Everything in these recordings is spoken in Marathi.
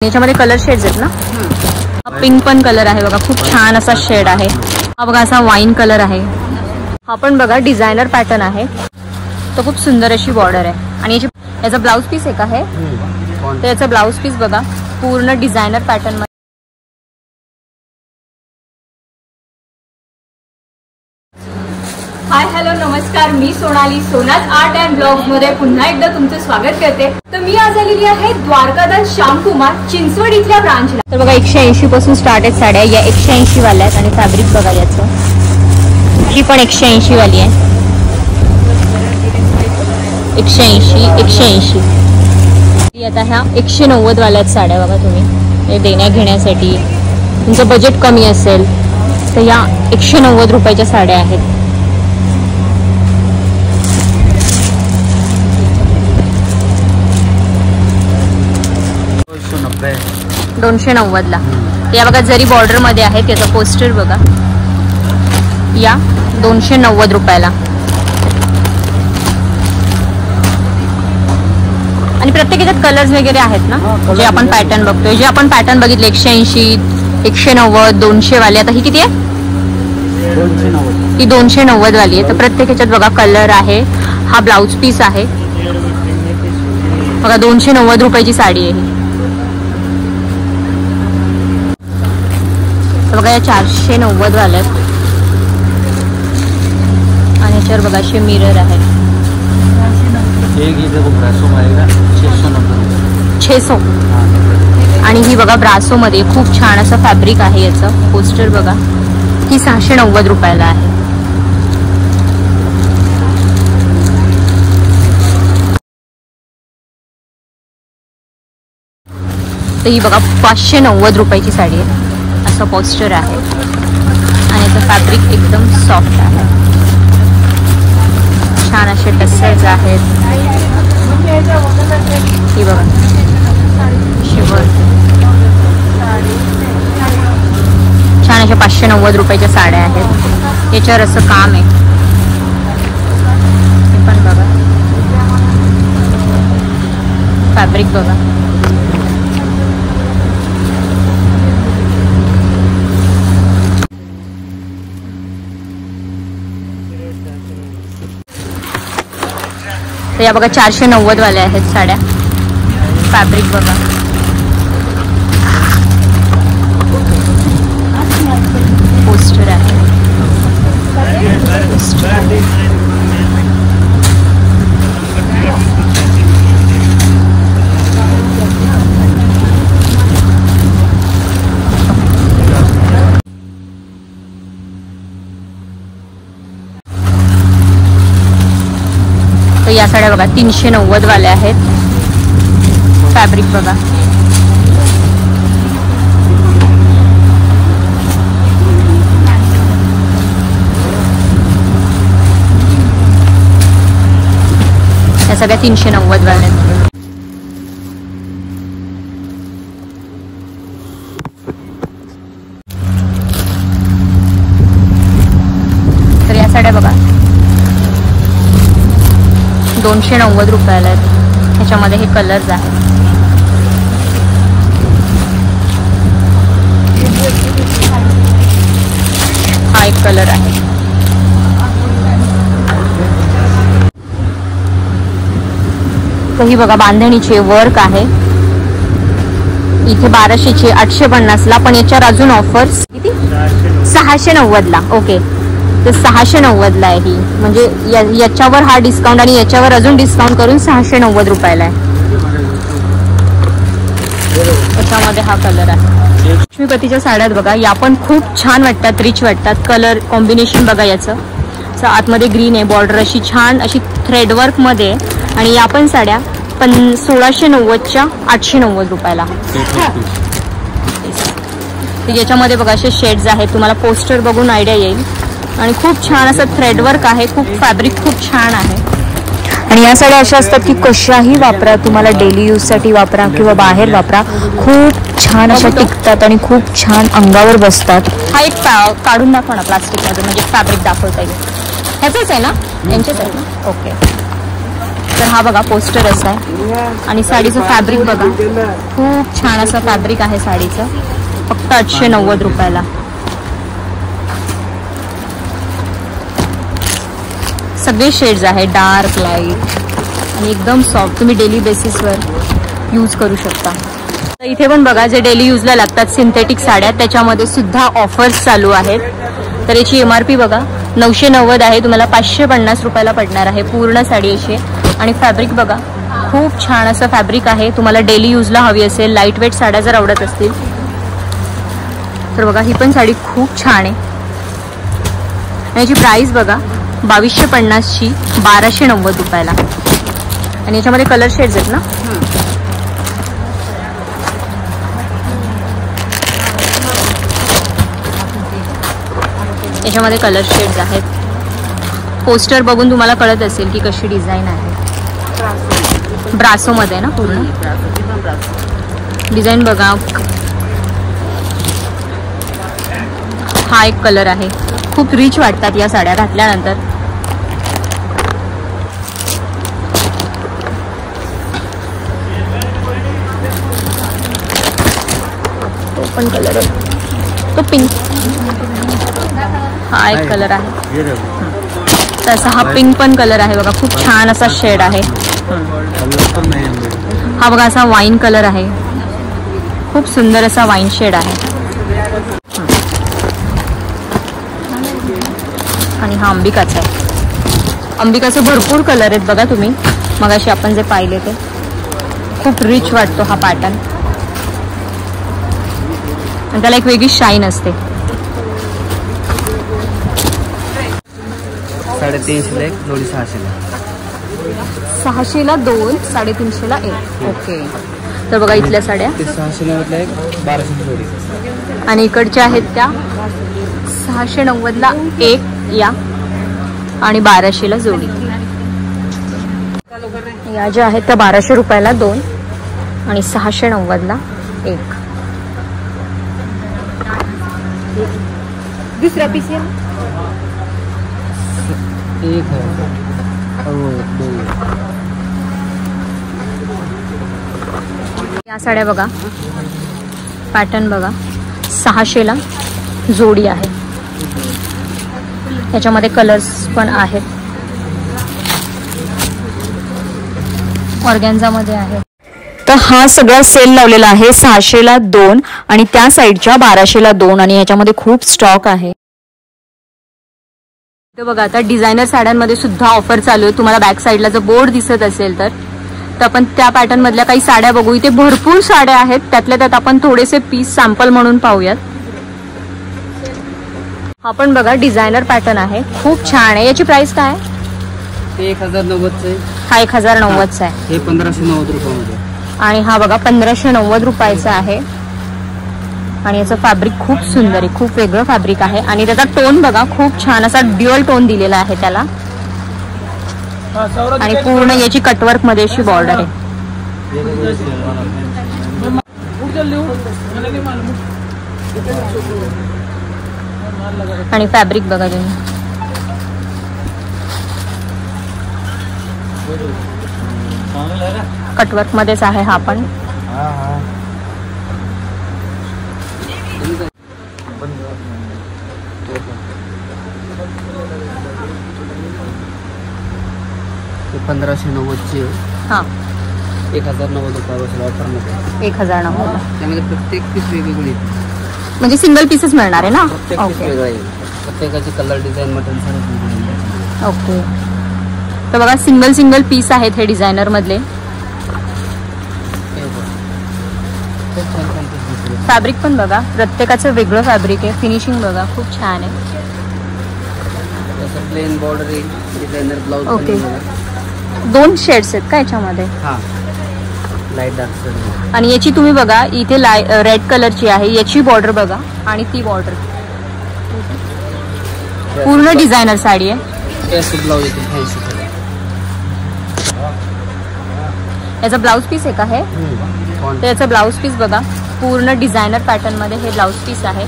याच्यामध्ये कलर शेड्स आहेत ना. पिंक पण कलर आहे बघा, खूप छान असा शेड आहे हा बघा, असा वाईन कलर आहे हा पण बघा, डिझायनर पॅटर्न आहे तो, खूप सुंदर अशी बॉर्डर आहे. आणि याचा ब्लाउज पीस एक आहे, तर याचा ब्लाउज पीस बघा पूर्ण डिझायनर पॅटर्न मध्ये. हाय हॅलो नमस्कार, मी सोनाली, सोनाज आर्ट अँड ब्लॉग्स मध्ये पुन्हा एकदा तुमचं स्वागत करते. तर मी आज आलेली आहे द्वारकादास श्यामकुमार चिंचवड इथल्या ब्रांचला. तर बघा 180 पासून स्टार्ट आहेत साड्या, या 180 वाल्या आहेत. आणि फॅब्रिक बघा याचं, ही पण 180 वाली आहे. 180. आता ह्या 190 वाल्या आहेत साड्या बघा. तुम्ही हे देण्या घेण्यासाठी तुमचं बजेट कमी असेल तर या 190 रुपयाच्या साड्या आहेत. 290 ला. या बघा जरी बॉर्डर मध्ये आहे, त्याचा पोस्टर बघा, या 290 रुपयाला. आणि प्रत्येक याच्यात कलर्स वगैरे आहेत ना, जे आपण पॅटर्न बघतोय, जे आपण पॅटर्न बघितले 180, 190, 200 वाले. आता ही किती आहे? 290. ही 290 वाली आहे. तर प्रत्येक याच्यात बघा कलर आहे. हा ब्लाउज पीस आहे बघा, 290 रुपयाची साडी आहे ही. बघा या 490 वाल्यात. आणि याच्यावर बघा असे मिरर आहे. 600. आणि ही बघा ब्रासो मध्ये खूप छान असं फॅब्रिक आहे. याचं पोस्टर बघा, ही 690 रुपयाला आहे. तर ही बघा 590 रुपयाची साडी आहे. असं पोस्टर आहे आणि याचं फॅब्रिक एकदम सॉफ्ट आहे. छान असे टसेल्स आहेत. ही बघा शिवर, छान अशा 590 रुपयाच्या साड्या आहेत. याच्यावर असं काम आहे. हे पण बघा फॅब्रिक बघा. तर या बघा 490 वाल्या आहेत साड्या. फॅब्रिक बघा, पोस्टर आहे. तर या साड्या बघा 390 वाल्या आहेत. फॅब्रिक बघा, या सगळ्या 390 वाल्या आहेत. तर या साड्या बघा 290 रुपयाला आहेत. ह्याच्यामध्ये हे कलर्स आहेत. हा एक कलर आहे. तर ही बघा बांधणीचे वर्क आहे. इथे 1200ची 850 ला, पण याच्यावर अजून ऑफर्स किती 690 ला. ओके, तर 690 ला आहे ही. म्हणजे याच्यावर हा डिस्काउंट आणि याच्यावर अजून डिस्काउंट करून 690 रुपयाला आहे. त्याच्यामध्ये हा कलर आहे. लक्ष्मीपतीच्या साड्यात बघा, या पण खूप छान वाटतात, रिच वाटतात. कलर कॉम्बिनेशन बघा याचं आतमध्ये ग्रीन आहे, बॉर्डर अशी छान अशी थ्रेडवर्क मध्ये. आणि या पण साड्या 1690च्या 890 रुपयाला. याच्यामध्ये बघा असे शेड्स आहेत. तुम्हाला पोस्टर बघून आयडिया येईल. आणि खूप छान असं थ्रेडवर्क आहे. खूप फॅब्रिक खूप छान आहे. आणि या साड्या अशा असतात की कशाही वापरा, तुम्हाला डेली यूज साठी वापरा किंवा बाहेर वापरा, खूप छान अशा टिकतात आणि खूप छान अंगावर बसतात. हा एक काढून दाखवा ना प्लास्टिक मध्ये, म्हणजे फॅब्रिक दाखवता येईल. ह्याचंच आहे ना, यांचेच आहे ना. ओके, तर हा बघा पोस्टर असा आहे आणि साडीचं फॅब्रिक बघा, खूप छान असं फॅब्रिक आहे साडीचं, फक्त 890 रुपयाला. सगळे शेड्स आहे, डार्क, लाईट आणि एकदम सॉफ्ट. तुम्ही डेली बेसिसवर यूज करू शकता. तर इथे पण बघा जे डेली यूजला लागतात सिंथेटिक साड्या, त्याच्यामध्ये सुद्धा ऑफर्स चालू आहेत. तर याची MRP बघा 990 आहे, तुम्हाला 550 रुपयाला पडणार आहे पूर्ण साडी अशी. आणि फॅब्रिक बघा, खूप छान असं फॅब्रिक आहे. तुम्हाला डेली यूजला हवी असेल, लाईट वेट साड्या जर आवडत असतील तर बघा ही पण साडी खूप छान आहे. आणि याची प्राइस बघा 2250ची 1290 रुपयाला. आणि याच्यामध्ये कलर शेड्स आहेत ना. याच्यामध्ये कलर शेड्स आहेत. पोस्टर बघून तुम्हाला कळत असेल की कशी डिझाईन आहे. ब्रासोमध्ये ना पूर्ण डिझाईन बघा. हा एक कलर आहे, खूप रिच वाटतात या साड्या घातल्यानंतर. तो पण कलर आहे, तो पिंक. हा एक कलर आहे, तसा हा पिंक पण कलर आहे बघा, खूप छान असा शेड आहे. हा बघा असा वाईन कलर आहे, खूप सुंदर असा वाईन शेड आहे. आणि हा अंबिकाचा आहे. अंबिकाचे भरपूर कलर आहेत बघा. तुम्ही मगाशी आपण जे पाहिले ते खूप रिच वाटतो हा पॅटर्न आणि त्याला एक वेगळी शाईन असते. 350ला एक, जोडी 600ला. 600ला 2, 350ला 1. ओके. तर बघा इथल्या साड्या 690ला एक, 1200 जोडी. आणि इकडच्या आहेत त्या 690ला 1 या आणि 1200ला जोडी. या ज्या आहेत त्या 1200 रुपयाला 2 आणि 690ला 1. दुसरा पीस या साड्या बघा, पॅटर्न बघा, 600ला जोडी आहे. याच्यामध्ये कलर्स पण आहेत, ऑर्गॅन्झामध्ये आहे. तर हा सगळा सेल लावलेला आहे 600ला 2 आणि त्या साईडच्या 1200ला 2 आणि याच्यामध्ये खूप स्टॉक आहे. बघा आता डिझायनर साड्यांमध्ये सुद्धा ऑफर चालू आहे. तुम्हाला बॅक साईडला जर बोर्ड दिसत असेल तर आपण त्या पॅटर्न मधल्या काही साड्या बघू. इथे भरपूर साड्या आहेत, त्यातल्या त्यात आपण थोडेसे पीस सॅम्पल म्हणून पाहूयात. हा पण बघा डिझायनर पॅटर्न आहे, खूप छान आहे. याची प्राइस काय आहे? 1090 हा 1090 आहे. हे 1590 रुपयामध्ये. आणि हा बघा 1590 रुपयाचा आहे. आणि याचं फॅब्रिक खूप सुंदर आहे, खूप वेगळं फॅब्रिक आहे. आणि त्याचा टोन बघा, खूप छान असा ड्युअल टोन दिलेला आहे त्याला. आणि पूर्ण याची कटवर्क मध्ये अशी बॉर्डर आहे. आणि फॅब्रिक बघा तुम्ही, कटवर्क मध्येच आहे हा पण. ते 1590ची. हा 1090 रुपये बसेल ऑफरमध्ये. 1090. त्यामध्ये प्रत्येक पीस वेगवेगळी, म्हणजे सिंगल पीसच मिळणार आहे ना. ओके. प्रत्येकाची कलर डिझाईन मटेरियल सर्व. ओके. तर बघा सिंगल पीस आहेत हे डिझायनर मधले. फॅब्रिक पण बघा, प्रत्येकाचं वेगळं फॅब्रिक आहे. फिनिशिंग बघा, खूप छान आहे. प्लेन बॉर्डर आहे, डिझायनर ब्लाउज. ओके. 2 शेड्स आहेत का याच्यामध्ये? हा, लाईट डार्क. आणि याची तुम्ही बघा इथे रेड कलरची आहे, याची बॉर्डर बघा आणि ती बॉर्डर पूर्ण डिझायनर साडी आहे. ब्लाउज येते. याचा ब्लाउज पीस आहे का हे? तर याचा ब्लाउज पीस बघा, पूर्ण डिझायनर पॅटर्न मध्ये हे ब्लाउज पीस आहे.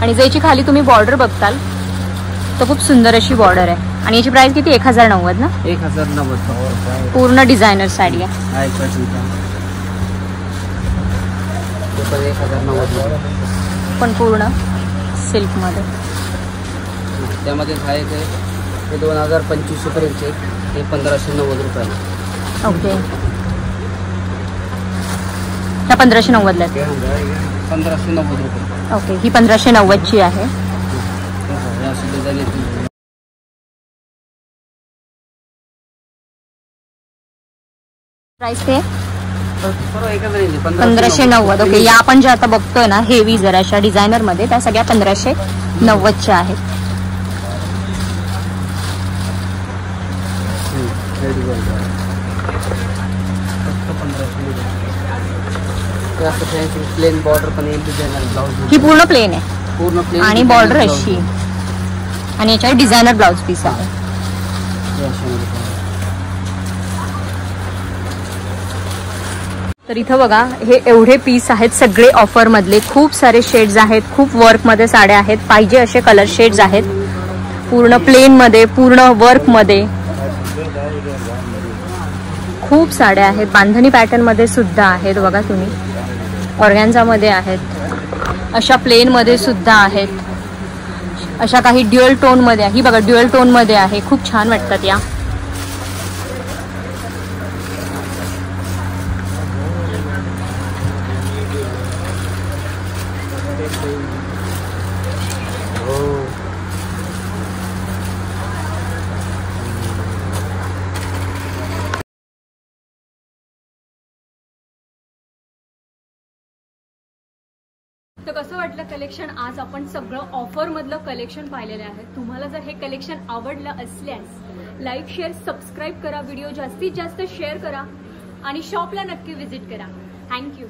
आणि जर याची खाली तुम्ही बॉर्डर बघताल तर खूप सुंदर अशी बॉर्डर आहे आणि याची प्राइस किती 1090 ना? 1090 पूर्ण डिझायनर साडी आहे. ते पण 1090 पण पूर्ण सिल्क मध्ये. त्यामध्ये आहे ते 2025 पर्यंतचे ते 1590 रुपयाला. ओके, ह्या 1590 ला आहेत. 1590 रुपये. ओके, ही 1590 ची आहे. प्राइस ते 1590. ओके, या आपण ज्या आता बघतोय ना हेवी जरा अशा डिझायनर मध्ये, त्या सगळ्या 1590 च्या आहेत. प्लेन बॉर्डर पण येईल डिझायनर ब्लाउज. ही पूर्ण प्लेन आहे, पूर्ण प्लेन आणि बॉर्डर अशी आणि याच्यावर डिझायनर ब्लाउज पीस आहे. तर इथं बघा हे एवढे पीस आहेत सगळे ऑफर मधले. खूप सारे शेड्स आहेत, खूप वर्क मध्ये साड्या आहेत. पाहिजे असे कलर शेड्स आहेत. पूर्ण प्लेन मध्ये, पूर्ण वर्क मध्ये खूप साड्या आहेत. बांधणी पॅटर्न मध्ये सुद्धा आहेत बघा तुम्ही. ऑर्गॅन्झा मध्ये आहेत, अशा प्लेन मध्ये सुद्धा आहेत, अशा काही ड्युअल टोन मध्ये. ही बघा ड्युअल टोन मध्ये आहे, खूप छान वाटतात या. तर कसं वाटलं कलेक्शन? आज आपण सगळं ऑफर मधलं कलेक्शन पाहिलेलं आहे. तुम्हाला जर हे कलेक्शन आवडलं असल्यास लाईक, शेअर, सबस्क्राईब करा. व्हिडिओ जास्तीत जास्त शेअर करा आणि शॉपला नक्की व्हिजिट करा. थँक्यू.